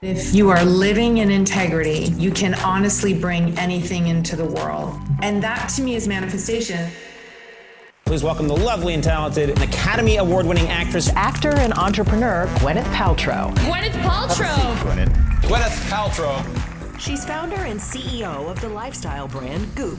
If you are living in integrity, you can honestly bring anything into the world. And that to me is manifestation. Please welcome the lovely and talented Academy Award-winning actress, actor and entrepreneur, Gwyneth Paltrow. Gwyneth Paltrow. Gwyneth Paltrow. She's founder and CEO of the lifestyle brand Goop.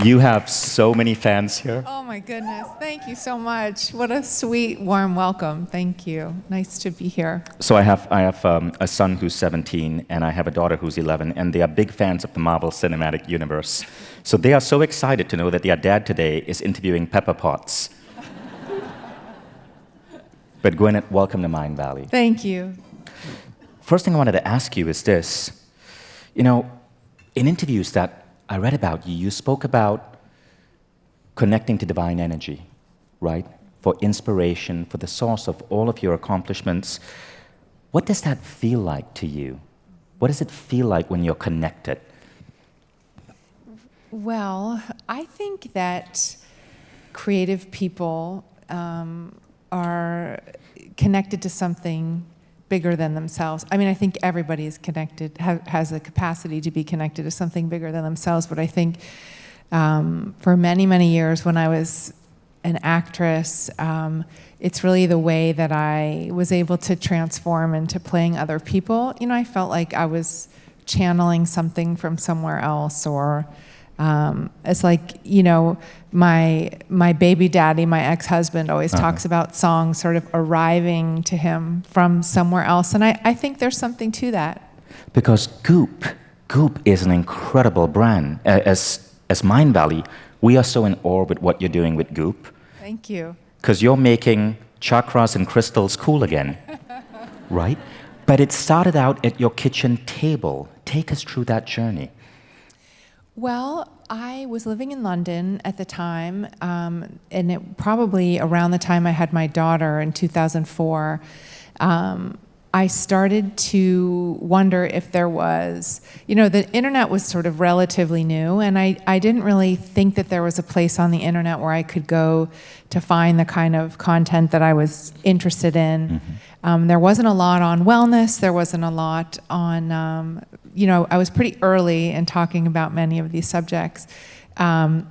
You have so many fans here. Oh my goodness, thank you so much. What a sweet, warm welcome. Thank you. Nice to be here. So I have a son who's 17 and I have a daughter who's 11, and they are big fans of the Marvel Cinematic Universe. So they are so excited to know that their dad today is interviewing Pepper Potts. But Gwyneth, welcome to Mindvalley. Thank you. First thing I wanted to ask you is this. You know, in interviews that I read about you, you spoke about connecting to divine energy, right? For inspiration, for the source of all of your accomplishments. What does that feel like to you? What does it feel like when you're connected? Well, I think that creative people are connected to something bigger than themselves. I mean, I think everybody is connected, has the capacity to be connected to something bigger than themselves, but I think for many, many years when I was an actress, it's really the way that I was able to transform into playing other people. You know, I felt like I was channeling something from somewhere else, or it's like, you know, my baby daddy, my ex-husband, always talks about songs sort of arriving to him from somewhere else, and I think there's something to that. Because Goop is an incredible brand. As Mindvalley, we are so in awe with what you're doing with Goop. Thank you. Because you're making chakras and crystals cool again, right? But it started out at your kitchen table. Take us through that journey. Well, I was living in London at the time, and it probably around the time I had my daughter in 2004, I started to wonder if there was, you know, the internet was sort of relatively new, and I didn't really think that there was a place on the internet where I could go to find the kind of content that I was interested in. Mm-hmm. There wasn't a lot on wellness, there wasn't a lot on, you know, I was pretty early in talking about many of these subjects,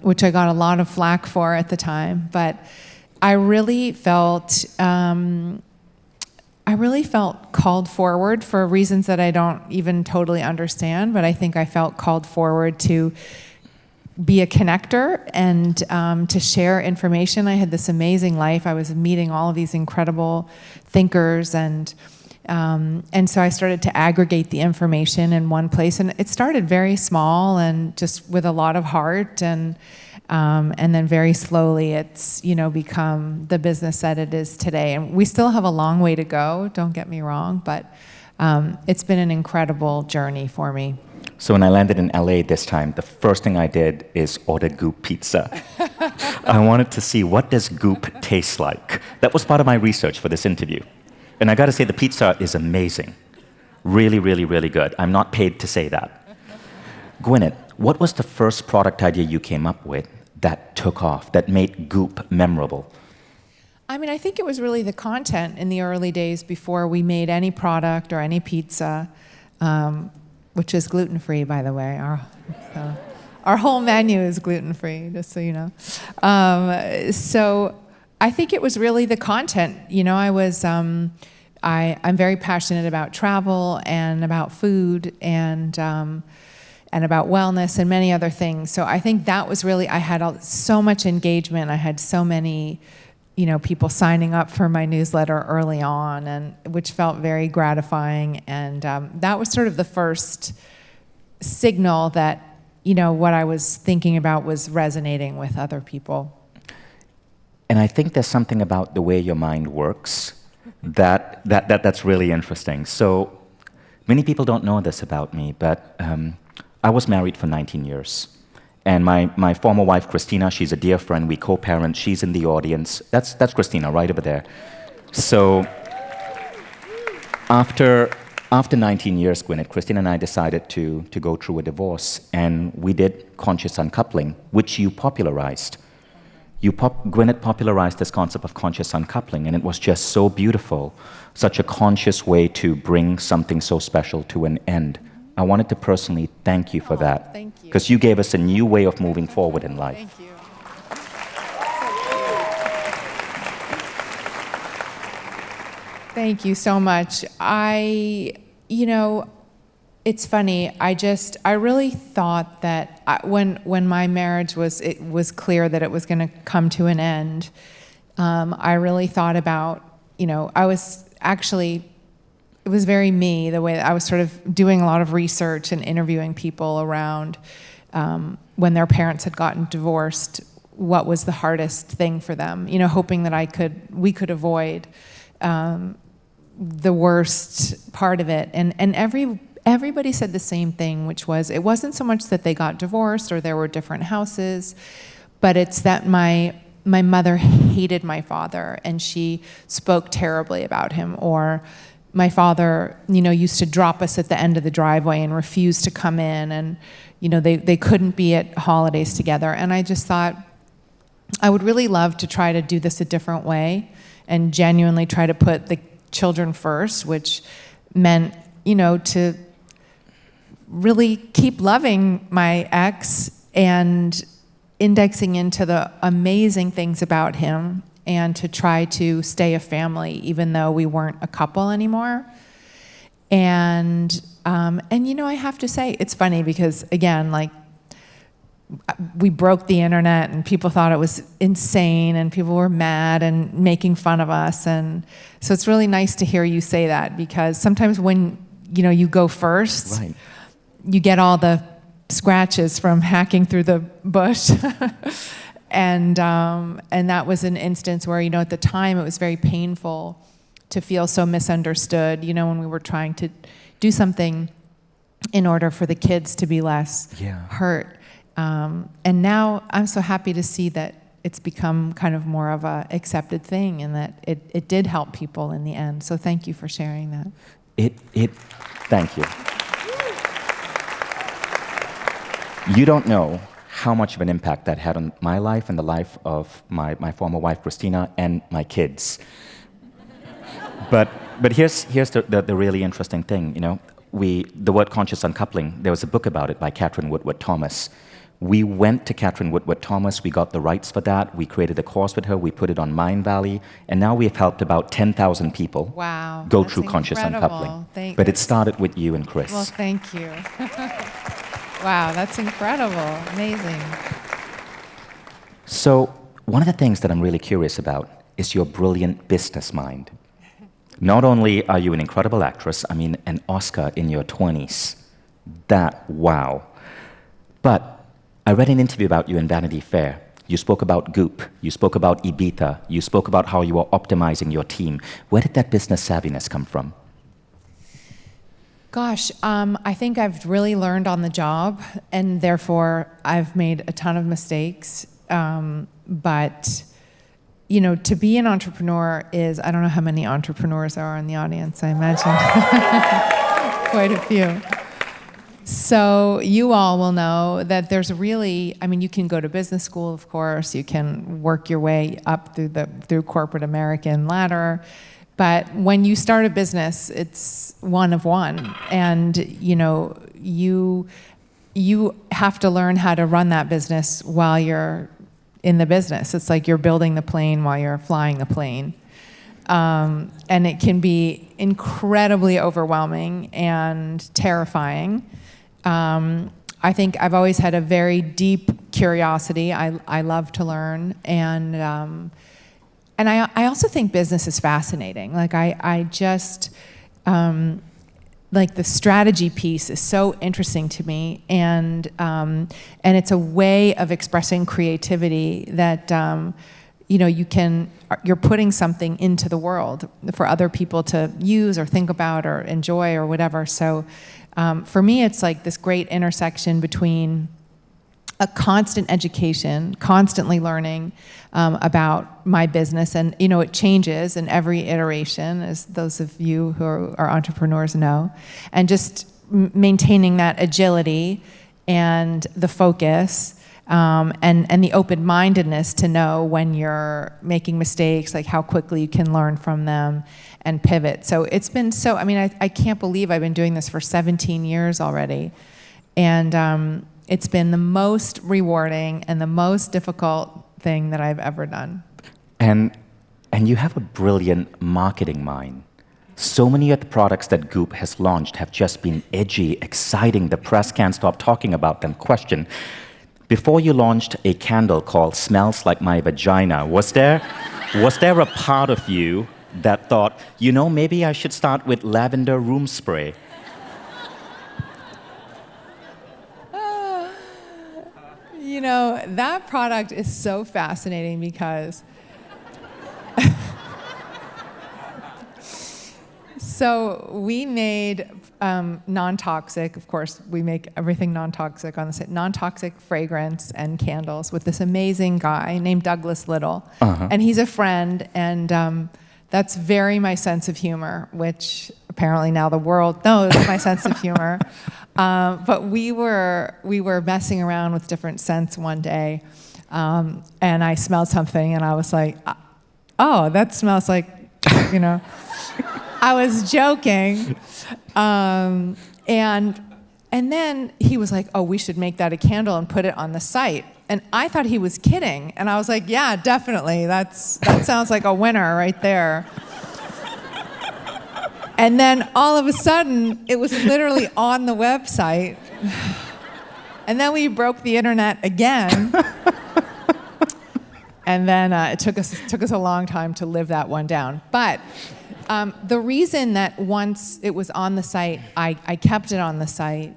which I got a lot of flack for at the time, but I really felt called forward for reasons that I don't even totally understand, but I think I felt called forward to be a connector and to share information. I had this amazing life. I was meeting all of these incredible thinkers, and so I started to aggregate the information in one place, and it started very small and just with a lot of heart, and then very slowly it's, you know, become the business that it is today. And we still have a long way to go, don't get me wrong, but it's been an incredible journey for me. So when I landed in LA this time, the first thing I did is order Goop pizza. I wanted to see, what does Goop taste like? That was part of my research for this interview. And I gotta say, the pizza is amazing. Really, really, really good. I'm not paid to say that. Gwyneth, what was the first product idea you came up with that took off, that made Goop memorable? I mean, I think it was really the content in the early days before we made any product or any pizza, which is gluten-free, by the way. Our whole menu is gluten-free, just so you know. So I think it was really the content. You know, I'm very passionate about travel and about food and about wellness and many other things. So I think that was really, I had so much engagement. I had so many, you know, people signing up for my newsletter early on, and which felt very gratifying. And that was sort of the first signal that, you know, what I was thinking about was resonating with other people. And I think there's something about the way your mind works that's really interesting. So many people don't know this about me, but I was married for 19 years. And my former wife, Christina, she's a dear friend. We co-parent. She's in the audience. That's Christina right over there. So after 19 years, Gwyneth, Christina and I decided to go through a divorce. And we did conscious uncoupling, which you popularized. Gwyneth popularized this concept of conscious uncoupling, and it was just so beautiful, such a conscious way to bring something so special to an end. I wanted to personally thank you for that. Thank you. Because you gave us a new way of moving forward in life. Thank you. Thank you so much. It's funny. I really thought that when my marriage it was clear that it was going to come to an end. I really thought about, I was actually, it was very me, the way that I was sort of doing a lot of research and interviewing people around when their parents had gotten divorced, what was the hardest thing for them, hoping that we could avoid the worst part of it. And everybody said the same thing, which was, it wasn't so much that they got divorced or there were different houses, but it's that my mother hated my father and she spoke terribly about him. Or my father, used to drop us at the end of the driveway and refuse to come in, and they couldn't be at holidays together. And I just thought, I would really love to try to do this a different way and genuinely try to put the children first, which meant, to really keep loving my ex and indexing into the amazing things about him, and to try to stay a family even though we weren't a couple anymore. And I have to say, it's funny because, again, like, we broke the internet and people thought it was insane and people were mad and making fun of us. And so it's really nice to hear you say that, because sometimes when, you go first, Right. you get all the scratches from hacking through the bush. And that was an instance where, at the time it was very painful to feel so misunderstood, when we were trying to do something in order for the kids to be less hurt. And now I'm so happy to see that it's become kind of more of a accepted thing, and that it did help people in the end. So thank you for sharing that. Thank you. You don't know how much of an impact that had on my life and the life of my former wife, Christina, and my kids. But here's the really interesting thing, the word conscious uncoupling, there was a book about it by Catherine Woodward Thomas. We went to Catherine Woodward Thomas, we got the rights for that, we created a course with her, we put it on Mindvalley, and now we've helped about 10,000 people go through conscious uncoupling. But it started with you and Chris. Well, thank you. Wow, that's incredible, amazing. So one of the things that I'm really curious about is your brilliant business mind. Not only are you an incredible actress, an Oscar in your 20s. Wow. But I read an interview about you in Vanity Fair. You spoke about Goop. You spoke about Ibiza. You spoke about how you were optimizing your team. Where did that business savviness come from? Gosh, I think I've really learned on the job, and therefore I've made a ton of mistakes. But to be an entrepreneur is, I don't know how many entrepreneurs there are in the audience, I imagine quite a few. So you all will know that there's really, you can go to business school, of course, you can work your way up through corporate American ladder, but when you start a business, it's one of one, and you have to learn how to run that business while you're in the business. It's like you're building the plane while you're flying the plane. And it can be incredibly overwhelming and terrifying. I think I've always had a very deep curiosity. I love to learn. And I also think business is fascinating. Like I just, like the strategy piece is so interesting to me, and it's a way of expressing creativity that you're putting something into the world for other people to use or think about or enjoy or whatever. So for me, it's like this great intersection between a constant education, constantly learning about my business, and it changes in every iteration, as those of you who are entrepreneurs know, and just maintaining that agility and the focus, and the open-mindedness to know when you're making mistakes, like how quickly you can learn from them and pivot. So it's been so, I mean, I can't believe I've been doing this for 17 years already. And it's been the most rewarding and the most difficult thing that I've ever done. And you have a brilliant marketing mind. So many of the products that Goop has launched have just been edgy, exciting. The press can't stop talking about them. Question, before you launched a candle called Smells Like My Vagina, was there a part of you that thought, you know, maybe I should start with lavender room spray? You know, that product is so fascinating because so we made non-toxic, of course, we make everything non-toxic on the site, non-toxic fragrance and candles with this amazing guy named Douglas Little. And he's a friend, and that's very my sense of humor, which apparently now the world knows my sense of humor. But we were messing around with different scents one day, and I smelled something, and I was like, oh, that smells like, you know. I was joking, and then he was like, "Oh, we should make that a candle and put it on the site." And I thought he was kidding, and I was like, "Yeah, definitely. That sounds like a winner right there." And then all of a sudden, it was literally on the website, and then we broke the internet again. And then it took us a long time to live that one down, but. The reason that once it was on the site, I kept it on the site,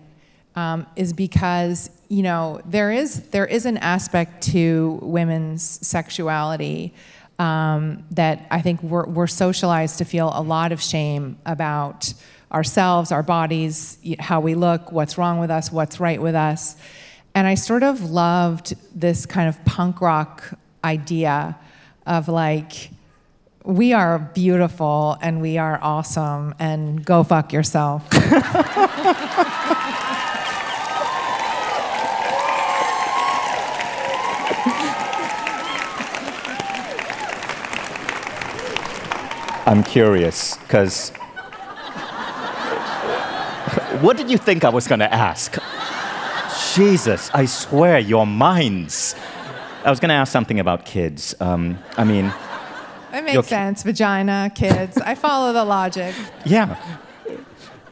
is because, you know, there is an aspect to women's sexuality that I think we're socialized to feel a lot of shame about ourselves, our bodies, how we look, what's wrong with us, what's right with us. And I sort of loved this kind of punk rock idea of like, we are beautiful and we are awesome and go fuck yourself. I'm curious, because what did you think I was going to ask? Jesus, I swear, your minds. I was going to ask something about kids. I mean... It makes sense. Vagina, kids. I follow the logic. Yeah.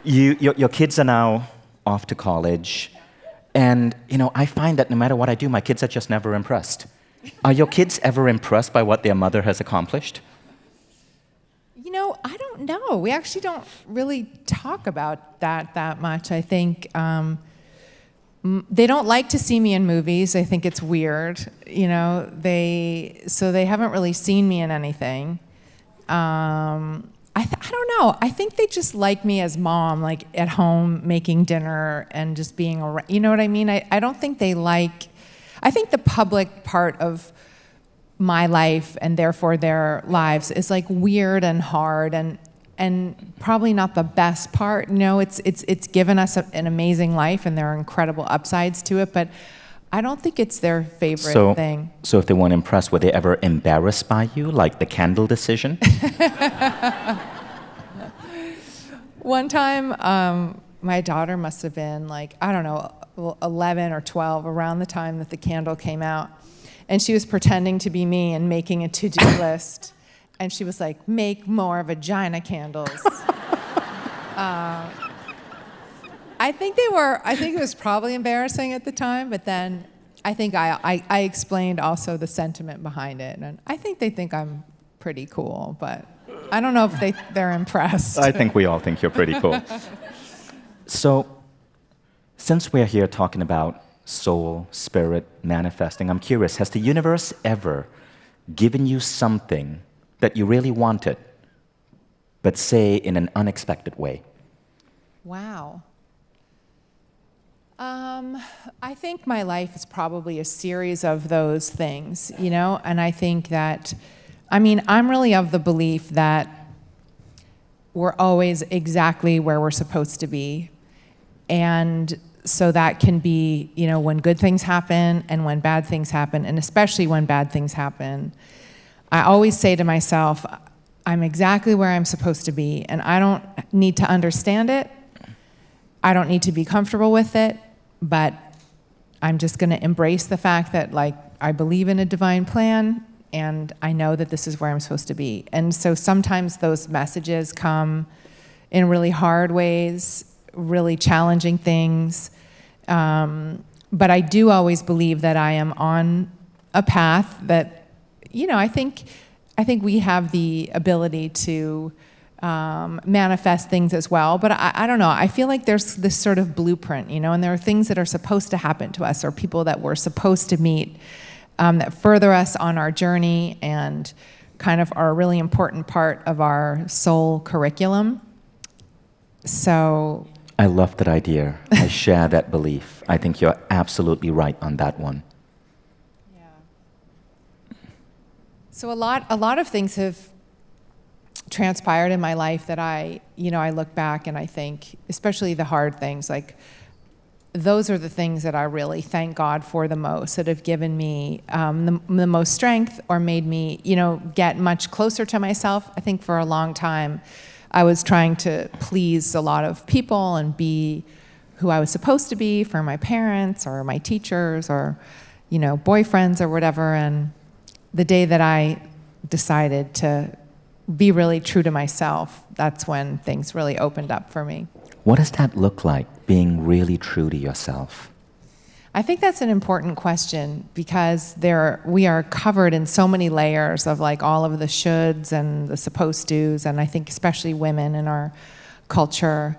Your kids are now off to college. And, you know, I find that no matter what I do, my kids are just never impressed. Are your kids ever impressed by what their mother has accomplished? You know, I don't know. We actually don't really talk about that much. I think they don't like to see me in movies. I think it's weird. You know, so they haven't really seen me in anything. I don't know. I think they just like me as mom, like at home making dinner and just being around. You know what I mean? I don't think they like. I think the public part of my life and therefore their lives is like weird and hard and probably not the best part. You know, it's given us an amazing life and there are incredible upsides to it, but I don't think it's their favorite thing. So if they weren't impressed, were they ever embarrassed by you, like the candle decision? One time, my daughter must have been like, I don't know, 11 or 12, around the time that the candle came out. And she was pretending to be me and making a to-do list. And she was like, make more vagina candles. I think it was probably embarrassing at the time, but then I think I explained also the sentiment behind it. And I think they think I'm pretty cool, but I don't know if they're impressed. I think we all think you're pretty cool. So, since we're here talking about soul, spirit, manifesting, I'm curious, has the universe ever given you something that you really wanted, but say in an unexpected way? Wow. I think my life is probably a series of those things, you know? And I think that, I mean, I'm really of the belief that we're always exactly where we're supposed to be. And So that can be, when good things happen and when bad things happen, and especially when bad things happen. I always say to myself, I'm exactly where I'm supposed to be, and I don't need to understand it. I don't need to be comfortable with it, but I'm just going to embrace the fact that, like, I believe in a divine plan, and I know that this is where I'm supposed to be. And so sometimes those messages come in really hard ways, really challenging things. But I do always believe that I am on a path that, I think we have the ability to manifest things as well. But I don't know. I feel like there's this sort of blueprint, and there are things that are supposed to happen to us or people that we're supposed to meet that further us on our journey and kind of are a really important part of our soul curriculum. So I love that idea. I share that belief. I think you're absolutely right on that one. Yeah. So a lot of things have transpired in my life that I look back and I think, especially the hard things, like those are the things that I really thank God for the most, that have given me the most strength or made me, get much closer to myself. I think for a long time, I was trying to please a lot of people and be who I was supposed to be for my parents or my teachers or, boyfriends or whatever. And the day that I decided to be really true to myself, that's when things really opened up for me. What does that look like, being really true to yourself? I think that's an important question because we are covered in so many layers of like all of the shoulds and the supposed tos, and I think especially women in our culture,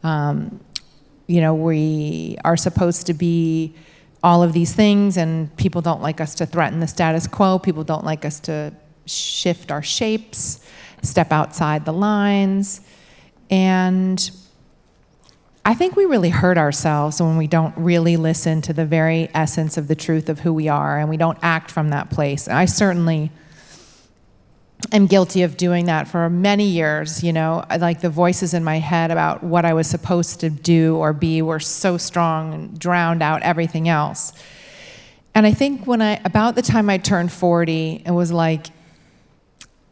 we are supposed to be all of these things, and people don't like us to threaten the status quo. People don't like us to shift our shapes, step outside the lines, and I think we really hurt ourselves when we don't really listen to the very essence of the truth of who we are, and we don't act from that place. I certainly am guilty of doing that for many years. Like the voices in my head about what I was supposed to do or be were so strong and drowned out everything else. And I think about the time I turned 40, it was like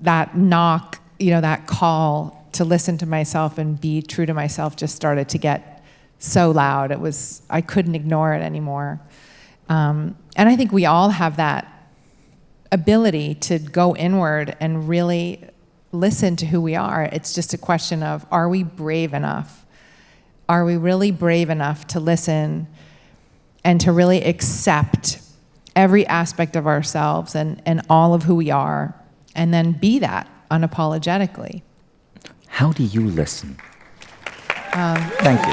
that knock, that call to listen to myself and be true to myself just started to get so loud. I couldn't ignore it anymore. And I think we all have that ability to go inward and really listen to who we are. It's just a question of, are we brave enough? Are we really brave enough to listen and to really accept every aspect of ourselves and all of who we are, and then be that unapologetically? How do you listen? Thank you.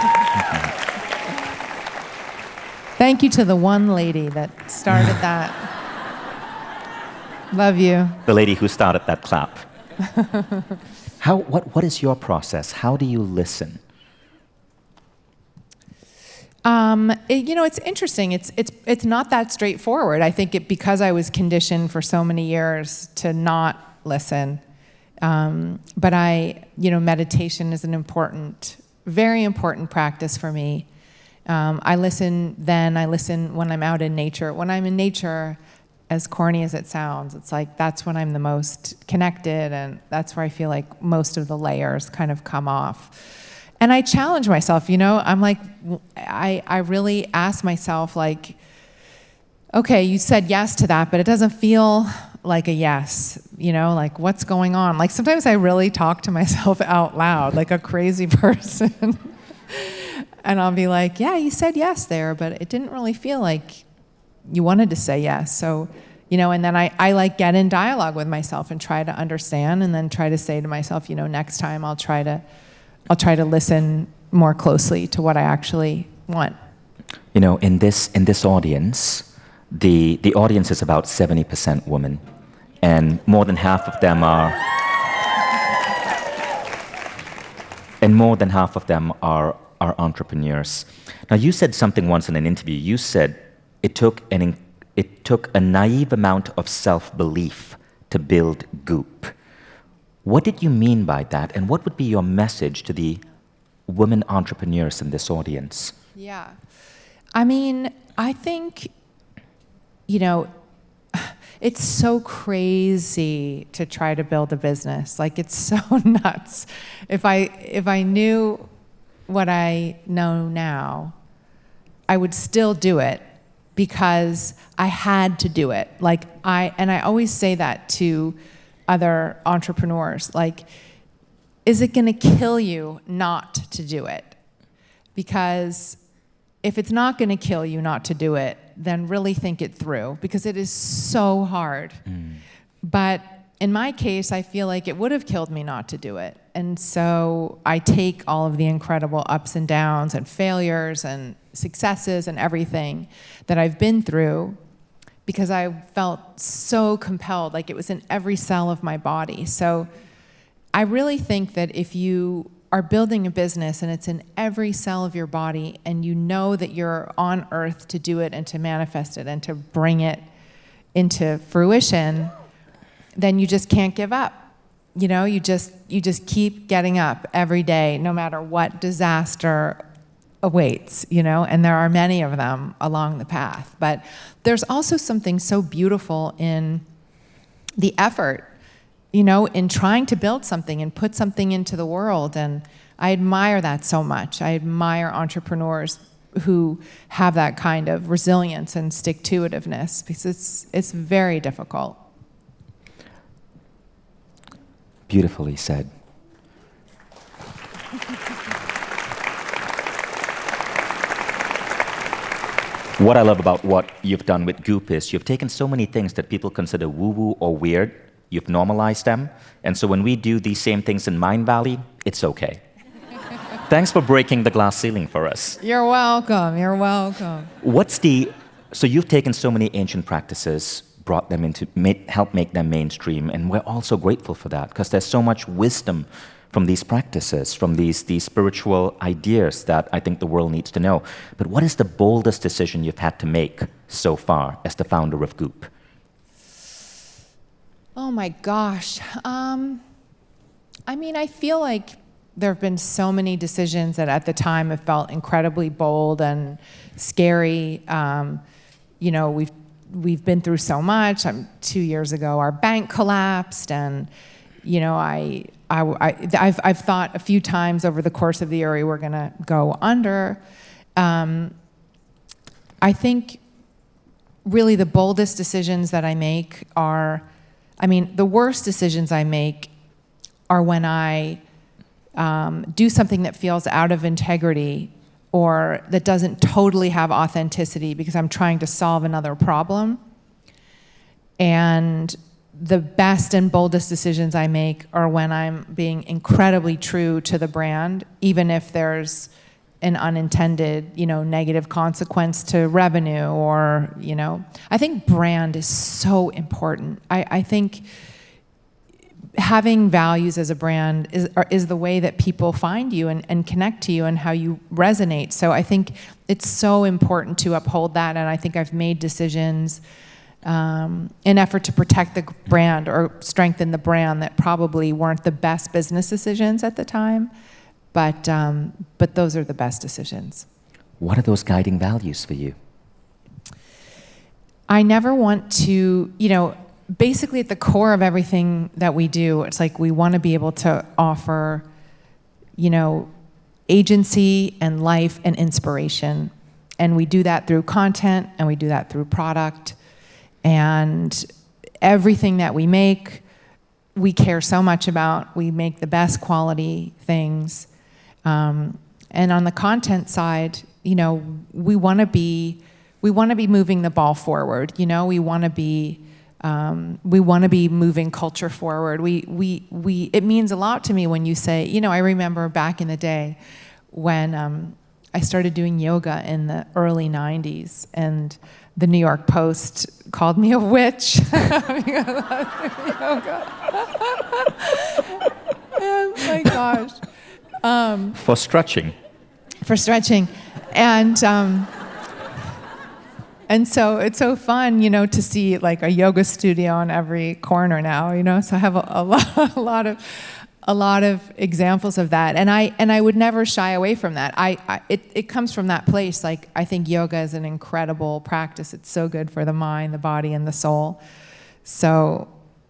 Thank you to the one lady that started that. Love you. The lady who started that clap. What is your process? How do you listen? It's interesting. It's not that straightforward. I think because I was conditioned for so many years to not listen. But meditation is an important, very important practice for me. I listen when I'm out in nature. When I'm in nature, as corny as it sounds, it's like that's when I'm the most connected, and that's where I feel like most of the layers kind of come off. And I challenge myself, I'm like, I really ask myself, like, okay, you said yes to that, but it doesn't feel like a yes, like what's going on? Like sometimes I really talk to myself out loud, like a crazy person. And I'll be like, yeah, you said yes there, but it didn't really feel like you wanted to say yes. So, and then I like get in dialogue with myself and try to understand, and then try to say to myself, next time I'll try to listen more closely to what I actually want. In this audience, the audience is about 70% women, and more than half of them are entrepreneurs. Now, you said something once in an interview. You said it took a naive amount of self-belief to build Goop. What did you mean by that, and what would be your message to the women entrepreneurs in this audience? Yeah. I mean, I think, you know, it's so crazy to try to build a business. Like, it's so nuts. If I knew what I know now, I would still do it because I had to do it. Like, I always say that to other entrepreneurs. Like, is it going to kill you not to do it? Because if it's not going to kill you not to do it, then really think it through, because it is so hard. But in my case, I feel like it would have killed me not to do it. And so I take all of the incredible ups and downs and failures and successes and everything that I've been through, because I felt so compelled, like it was in every cell of my body. So I really think that if you are building a business and it's in every cell of your body, and you know that you're on earth to do it and to manifest it and to bring it into fruition, then you just can't give up. You know, you just keep getting up every day, no matter what disaster awaits, you know, and there are many of them along the path. But there's also something so beautiful in the effort, you know, in trying to build something and put something into the world. And I admire that so much. I admire entrepreneurs who have that kind of resilience and stick-to-itiveness, because it's very difficult. Beautifully said. What I love about what you've done with Goop is you've taken so many things that people consider woo-woo or weird, you've normalized them, and so when we do these same things in Mindvalley, it's okay. Thanks for breaking the glass ceiling for us. You're welcome. You're welcome. So you've taken so many ancient practices, brought them into, helped make them mainstream, and we're also grateful for that, because there's so much wisdom from these practices, from these spiritual ideas that I think the world needs to know. But what is the boldest decision you've had to make so far as the founder of Goop? Oh my gosh. I mean, I feel like there have been so many decisions that at the time have felt incredibly bold and scary. You know, we've been through so much. 2 years ago, our bank collapsed, and you know, I've thought a few times over the course of the year we're going to go under. I think really the boldest decisions that I make are, I mean, the worst decisions I make are when I do something that feels out of integrity or that doesn't totally have authenticity because I'm trying to solve another problem. And the best and boldest decisions I make are when I'm being incredibly true to the brand, even if there's an unintended, you know, negative consequence to revenue or, you know. I think brand is so important. I think having values as a brand is the way that people find you and connect to you and how you resonate. So I think it's so important to uphold that, and I think I've made decisions in effort to protect the brand or strengthen the brand that probably weren't the best business decisions at the time, but those are the best decisions. What are those guiding values for you? I never want to, you know, basically at the core of everything that we do, it's like we want to be able to offer, you know, agency and life and inspiration. And we do that through content, and we do that through product. And everything that we make, we care so much about. We make the best quality things. And on the content side, you know, we want to be moving the ball forward. You know, we want to be moving culture forward. It means a lot to me when you say, you know, I remember back in the day when I started doing yoga in the early 90s, and the New York Post called me a witch. Oh my gosh. For stretching. For stretching. And so it's so fun, you know, to see like a yoga studio on every corner now, you know. So I have a lot of a lot of examples of that, and I would never shy away from that. It comes from that place. Like, I think yoga is an incredible practice. It's so good for the mind, the body, and the soul. So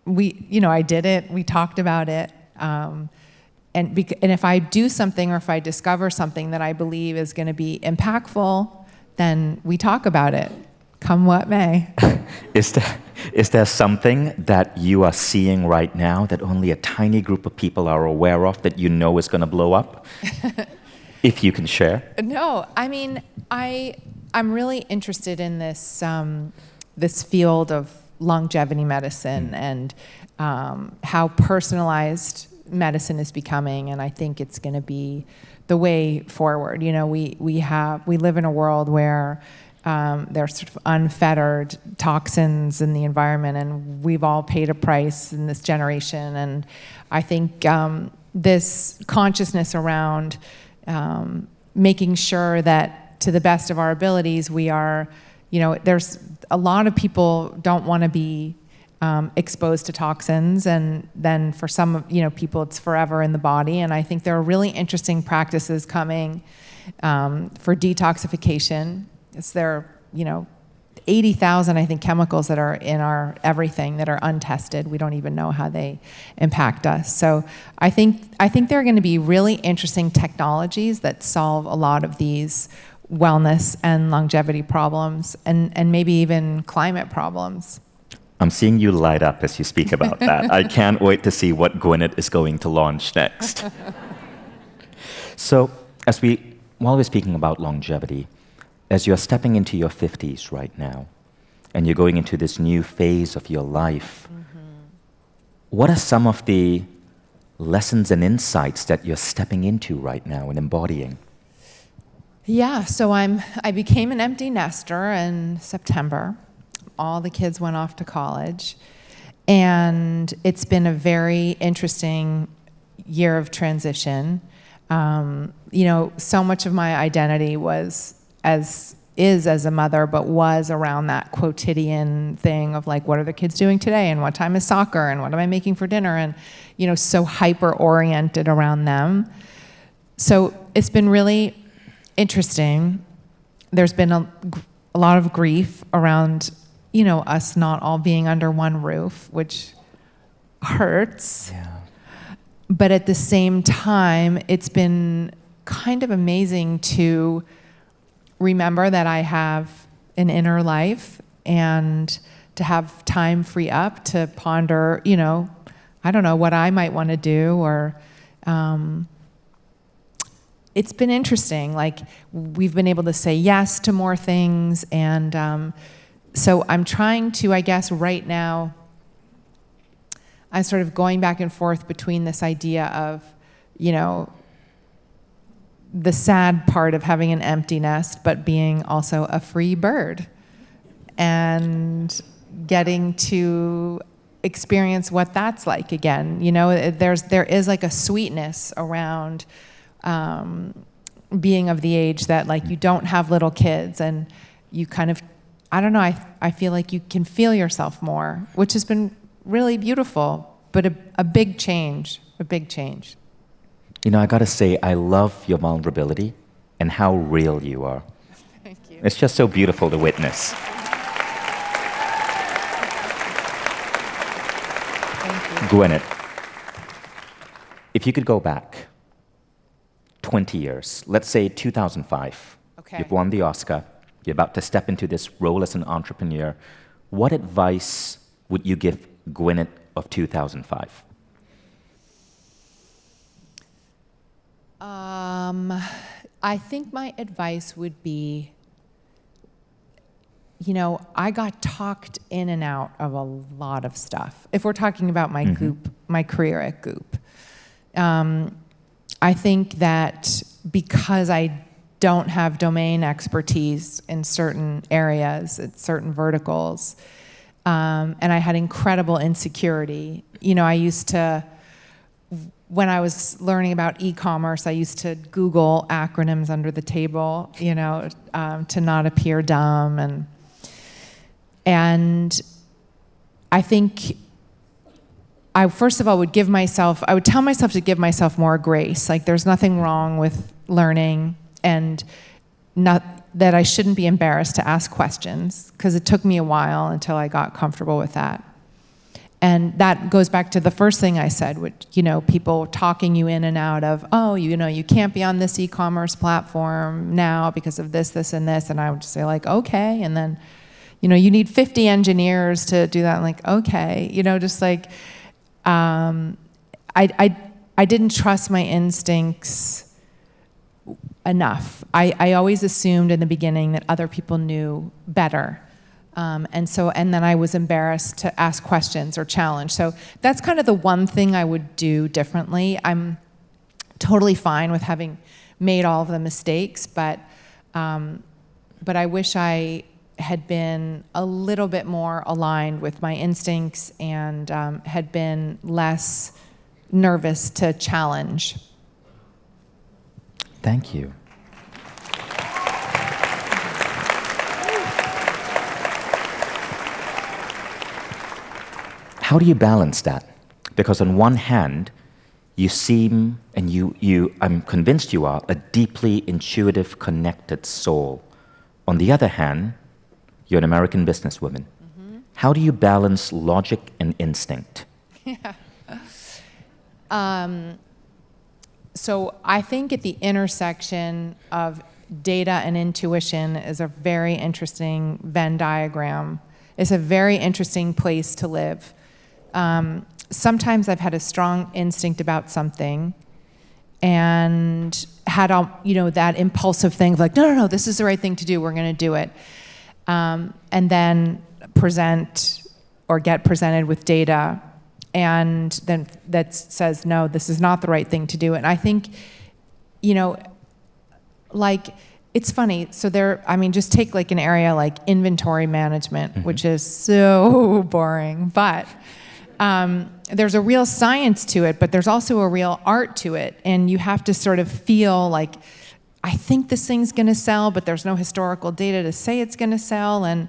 I did it. We talked about it, and if I do something or if I discover something that I believe is going to be impactful, then we talk about it, come what may. Is there something that you are seeing right now that only a tiny group of people are aware of that you know is going to blow up? If you can share. No, I mean, I'm really interested in this this field of longevity medicine and how personalized medicine is becoming, and I think it's going to be the way forward. We live in a world where there's sort of unfettered toxins in the environment, and we've all paid a price in this generation. And I think this consciousness around making sure that, to the best of our abilities, we are, there's a lot of people don't want to be exposed to toxins, and then for some people it's forever in the body. And I think there are really interesting practices coming for detoxification. There are 80,000, I think, chemicals that are in our everything that are untested. We don't even know how they impact us. So I think there are going to be really interesting technologies that solve a lot of these wellness and longevity problems, and maybe even climate problems. I'm seeing you light up as you speak about that. I can't wait to see what Gwyneth is going to launch next. So, while we're speaking about longevity, as you're stepping into your 50s right now, and you're going into this new phase of your life, what are some of the lessons and insights that you're stepping into right now and embodying? Yeah, so I became an empty nester in September. All the kids went off to college, and it's been a very interesting year of transition. So much of my identity was as a mother, but was around that quotidian thing of like, what are the kids doing today, and what time is soccer, and what am I making for dinner, and so hyper oriented around them. So it's been really interesting. There's been a lot of grief around us not all being under one roof, which hurts. Yeah. But at the same time, it's been kind of amazing to remember that I have an inner life, and to have time free up to ponder, I don't know, what I might want to do, or it's been interesting. Like, we've been able to say yes to more things, and so I'm trying to, I guess, right now, I'm sort of going back and forth between this idea of, the sad part of having an empty nest, but being also a free bird, and getting to experience what that's like again. There is like a sweetness around being of the age that, like, you don't have little kids, and you kind of, I don't know, I feel like you can feel yourself more, which has been really beautiful, but a big change, I gotta say, I love your vulnerability and how real you are. Thank you. It's just so beautiful to witness. Thank you. Gwyneth, if you could go back 20 years, let's say 2005, Okay. you've won the Oscar, you're about to step into this role as an entrepreneur, what advice would you give Gwyneth of 2005? I think my advice would be, I got talked in and out of a lot of stuff. If we're talking about my Goop, my career at Goop, I think that because I don't have domain expertise in certain areas, at certain verticals, and I had incredible insecurity. I used to, when I was learning about e-commerce, I used to Google acronyms under the table, to not appear dumb. And I think I first of all would tell myself to give myself more grace. Like there's nothing wrong with learning, and not that I shouldn't be embarrassed to ask questions, because it took me a while until I got comfortable with that. And that goes back to the first thing I said, which, people talking you in and out of, you can't be on this e-commerce platform now because of this, this, and this. And I would just say like, okay. And then, you need 50 engineers to do that. I'm like, okay. Just like, I didn't trust my instincts enough. I always assumed in the beginning that other people knew better. And then I was embarrassed to ask questions or challenge. So that's kind of the one thing I would do differently. I'm totally fine with having made all of the mistakes, but I wish I had been a little bit more aligned with my instincts and had been less nervous to challenge. Thank you. How do you balance that? Because on one hand, you seem, and I'm convinced you are, a deeply intuitive, connected soul. On the other hand, you're an American businesswoman. Mm-hmm. How do you balance logic and instinct? Yeah. So I think at the intersection of data and intuition is a very interesting Venn diagram. It's a very interesting place to live. Sometimes I've had a strong instinct about something and had that impulsive thing of like, no, this is the right thing to do, we're going to do it. And then get presented with data, and then that says, no, this is not the right thing to do. And I think, it's funny. So just take like an area like inventory management, mm-hmm. which is so boring, but there's a real science to it, but there's also a real art to it. And you have to sort of feel like, I think this thing's going to sell, but there's no historical data to say it's going to sell. And,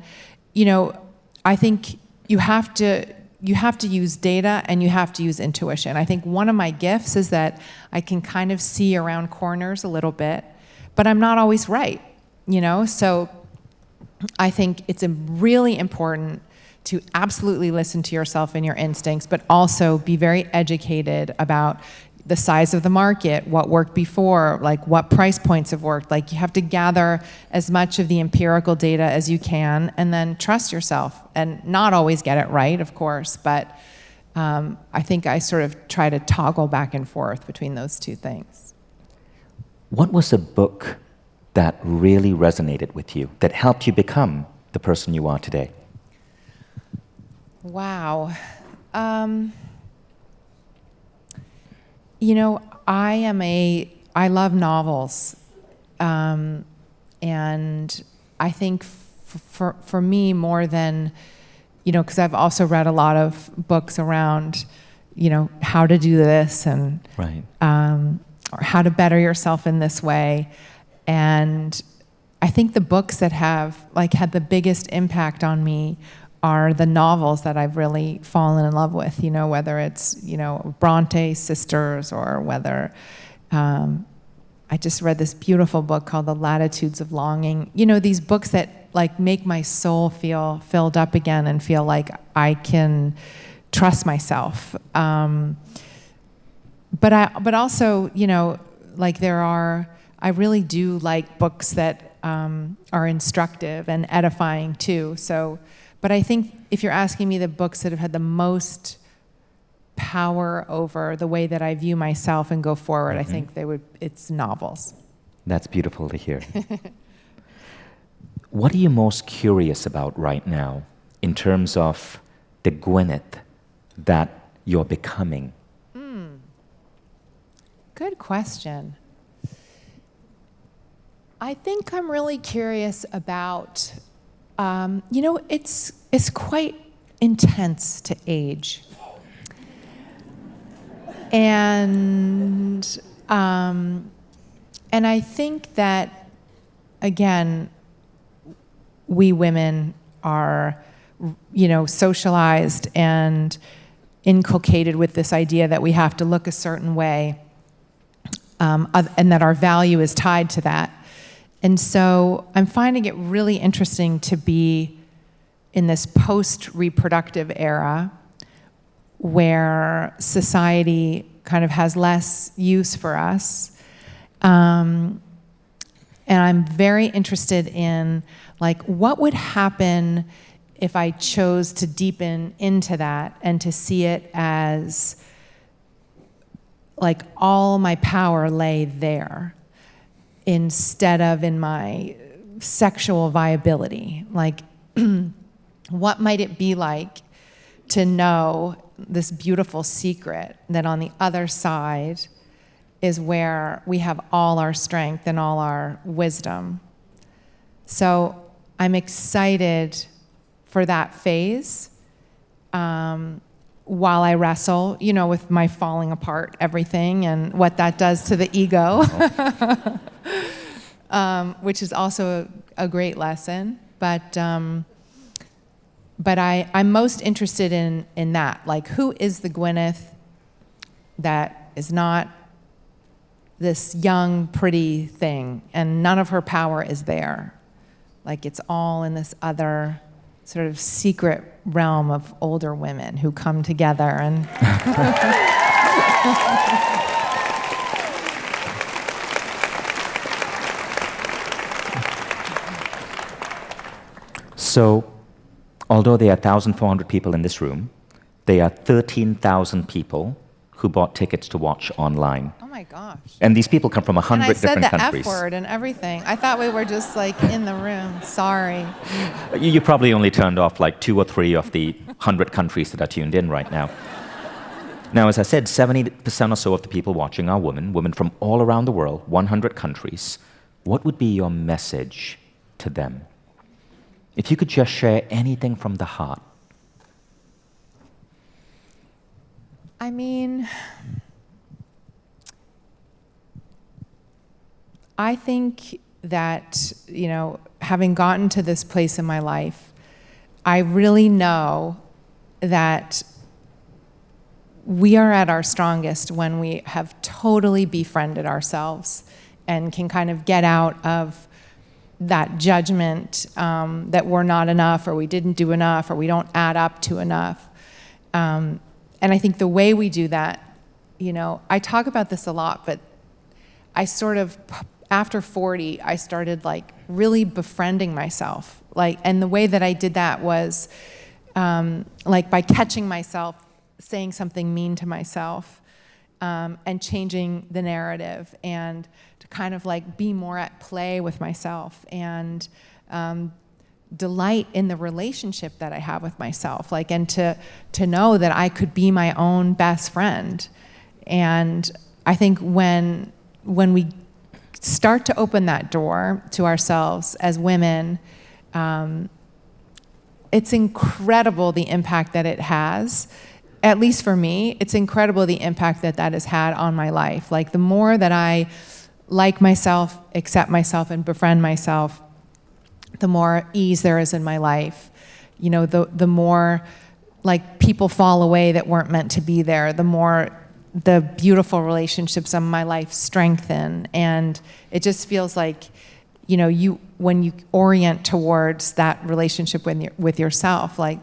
I think you have to use data and you have to use intuition. I think one of my gifts is that I can kind of see around corners a little bit, but I'm not always right, So I think it's really important to absolutely listen to yourself and your instincts, but also be very educated about the size of the market, what worked before, like what price points have worked. Like you have to gather as much of the empirical data as you can and then trust yourself and not always get it right, of course, but I think I sort of try to toggle back and forth between those two things. What was a book that really resonated with you, that helped you become the person you are today? Wow. I love novels. And I think for me more than, because I've also read a lot of books around, how to do this and right. Or how to better yourself in this way. And I think the books that have had the biggest impact on me are the novels that I've really fallen in love with, whether it's, Bronte sisters or whether, I just read this beautiful book called The Latitudes of Longing. These books that make my soul feel filled up again and feel like I can trust myself. But also, I really do like books that are instructive and edifying too. But I think if you're asking me the books that have had the most power over the way that I view myself and go forward, mm-hmm. I think it's novels. That's beautiful to hear. What are you most curious about right now in terms of the Gwyneth that you're becoming? Good question. I think I'm really curious about it's quite intense to age. And I think that, again, we women are, socialized and inculcated with this idea that we have to look a certain way, and that our value is tied to that. And so I'm finding it really interesting to be in this post-reproductive era where society kind of has less use for us. And I'm very interested in, like, what would happen if I chose to deepen into that and to see it as, like, all my power lay there instead of in my sexual viability. Like, what might it be like to know this beautiful secret that on the other side is where we have all our strength and all our wisdom? So I'm excited for that phase while I wrestle, with my falling apart everything and what that does to the ego, which is also a great lesson. But I'm most interested in that. Like, who is the Gwyneth that is not this young, pretty thing, and none of her power is there? Like, it's all in this other sort of secret realm of older women who come together and... So, although there are 1,400 people in this room, there are 13,000 people who bought tickets to watch online. Oh my gosh. And these people come from 100 different countries. And I said the F word and everything. I thought we were just like in the room. Sorry. You probably only turned off like 2 or 3 of the 100 countries that are tuned in right now. Now, as I said, 70% or so of the people watching are women from all around the world, 100 countries. What would be your message to them? If you could just share anything from the heart. I mean, I think that, having gotten to this place in my life, I really know that we are at our strongest when we have totally befriended ourselves and can kind of get out of that judgment that we're not enough, or we didn't do enough, or we don't add up to enough. And I think the way we do that, I talk about this a lot, but I sort of, after 40, I started like really befriending myself. And the way that I did that was like by catching myself saying something mean to myself, and changing the narrative, and to kind of like be more at play with myself, and delight in the relationship that I have with myself, and to know that I could be my own best friend. And I think when we start to open that door to ourselves as women, it's incredible the impact that it has. At least for me, it's incredible the impact that has had on my life. Like, the more that I like myself, accept myself, and befriend myself, the more ease there is in my life. The more like people fall away that weren't meant to be there, the more the beautiful relationships in my life strengthen. And it just feels like, when you orient towards that relationship with yourself, like,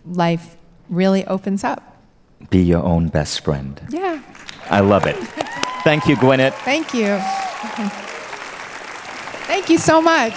life really opens up. Be your own best friend. Yeah. I love it. Thank you, Gwyneth. Thank you. Thank you so much.